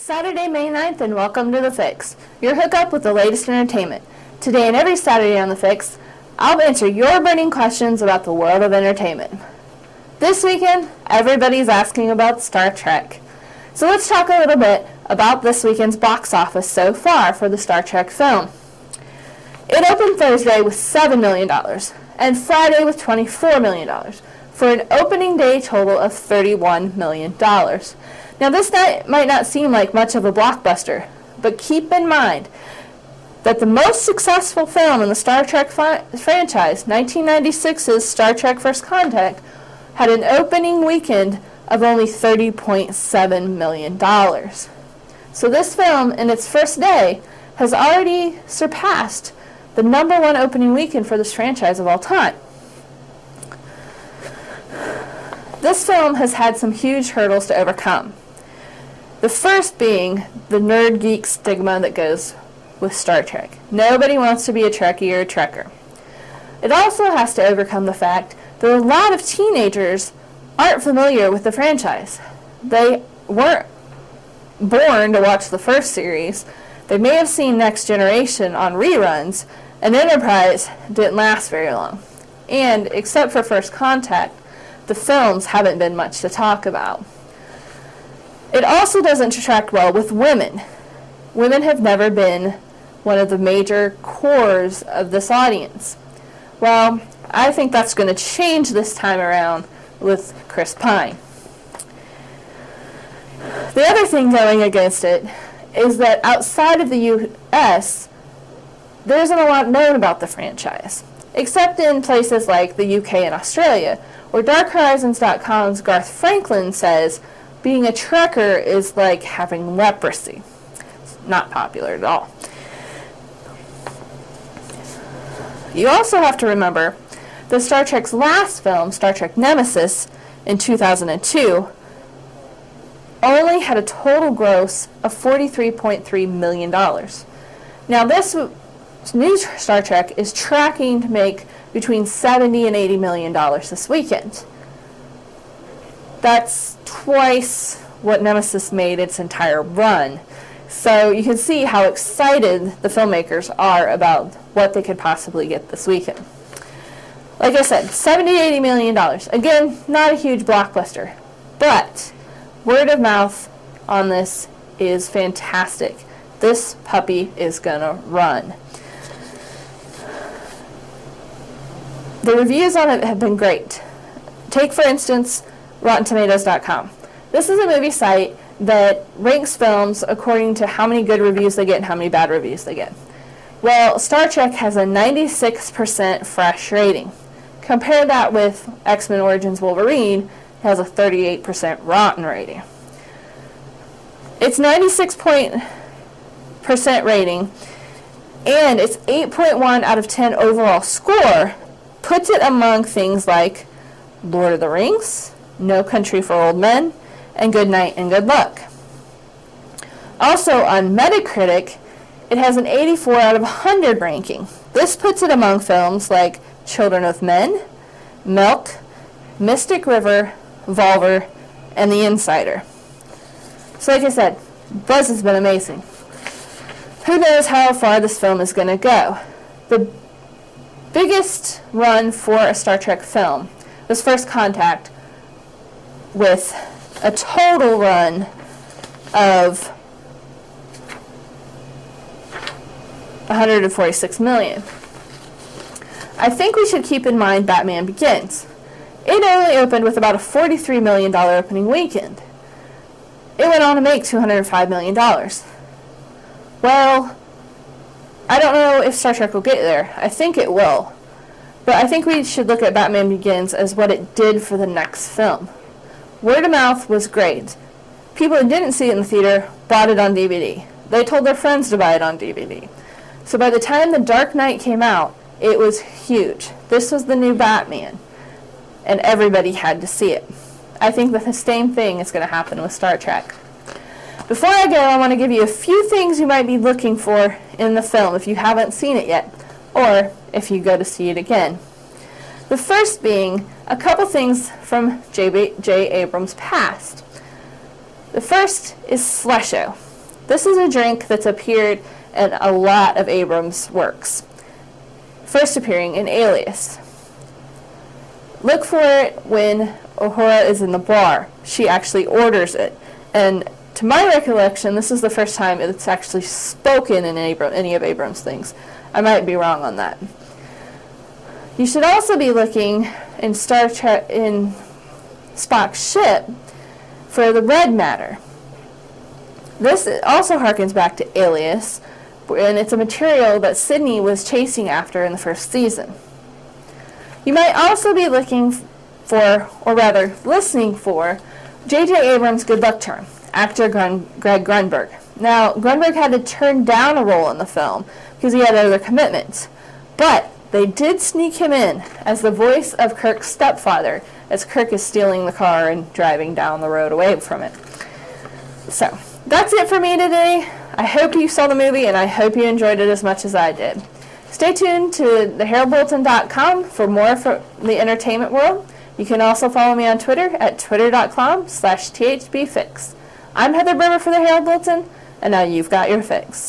Saturday, May 9th, and welcome to The Fix, your hookup with the latest entertainment. Today and every Saturday on The Fix, I'll answer your burning questions about the world of entertainment. This weekend, everybody's asking about Star Trek. So let's talk a little bit about this weekend's box office so far for the Star Trek film. It opened Thursday with $7 million and Friday with $24 million for an opening day total of $31 million. Now this might not seem like much of a blockbuster, but keep in mind that the most successful film in the Star Trek franchise, 1996's Star Trek First Contact, had an opening weekend of only $30.7 million. So this film, in its first day, has already surpassed the #1 opening weekend for this franchise of all time. This film has had some huge hurdles to overcome. The first being the nerd geek stigma that goes with Star Trek. Nobody wants to be a Trekkie or a Trekker. It also has to overcome the fact that a lot of teenagers aren't familiar with the franchise. They weren't born to watch the first series. They may have seen Next Generation on reruns, and Enterprise didn't last very long. And except for First Contact, the films haven't been much to talk about. It also doesn't attract well with women. Women have never been one of the major cores of this audience. Well, I think that's going to change this time around with Chris Pine. The other thing going against it is that outside of the U.S., there isn't a lot known about the franchise, except in places like the UK and Australia, where DarkHorizons.com's Garth Franklin says being a Trekker is like having leprosy. It's not popular at all. You also have to remember that Star Trek's last film, Star Trek Nemesis, in 2002, only had a total gross of $43.3 million. Now this new Star Trek is tracking to make between $70 and $80 million this weekend. That's twice what Nemesis made its entire run. So you can see how excited the filmmakers are about what they could possibly get this weekend. Like I said, $70 to $80 million. Again, not a huge blockbuster, but word of mouth on this is fantastic. This puppy is gonna run. The reviews on it have been great. Take, for instance, RottenTomatoes.com. This is a movie site that ranks films according to how many good reviews they get and how many bad reviews they get. Well, Star Trek has a 96% fresh rating. Compare that with X-Men Origins Wolverine, it has a 38% rotten rating. Its 96% rating and its 8.1 out of 10 overall score puts it among things like Lord of the Rings, No Country for Old Men, and Good Night and Good Luck. Also on Metacritic, it has an 84 out of 100 ranking. This puts it among films like Children of Men, Milk, Mystic River, Volver, and The Insider. So like I said, buzz has been amazing. Who knows how far this film is going to go? The biggest run for a Star Trek film was First Contact, with a total run of $146 million. I think we should keep in mind Batman Begins. It only opened with about a $43 million opening weekend. It went on to make $205 million. Well, I don't know if Star Trek will get there. I think it will. But I think we should look at Batman Begins as what it did for the next film. Word of mouth was great. People who didn't see it in the theater bought it on DVD. They told their friends to buy it on DVD. So by the time The Dark Knight came out, it was huge. This was the new Batman, and everybody had to see it. I think that the same thing is going to happen with Star Trek. Before I go, I want to give you a few things you might be looking for in the film if you haven't seen it yet, or if you go to see it again. The first being a couple things from J. Abrams' past. The first is Slusho. This is a drink that's appeared in a lot of Abrams' works, first appearing in Alias. Look for it when Uhura is in the bar. She actually orders it. And to my recollection, this is the first time it's actually spoken in any of Abrams' things. I might be wrong on that. You should also be looking in Star Trek, in Spock's ship, for the red matter. This also harkens back to Alias, and it's a material that Sydney was chasing after in the first season. You might also be looking for, or rather listening for, J.J. Abrams' good luck charm, actor Greg Grunberg. Now, Grunberg had to turn down a role in the film because he had other commitments, but they did sneak him in as the voice of Kirk's stepfather, as Kirk is stealing the car and driving down the road away from it. So, that's it for me today. I hope you saw the movie, and I hope you enjoyed it as much as I did. Stay tuned to theheraldbulletin.com for more from the entertainment world. You can also follow me on Twitter at twitter.com/thbfix. I'm Heather Bremer for the Herald Bulletin, and now you've got your fix.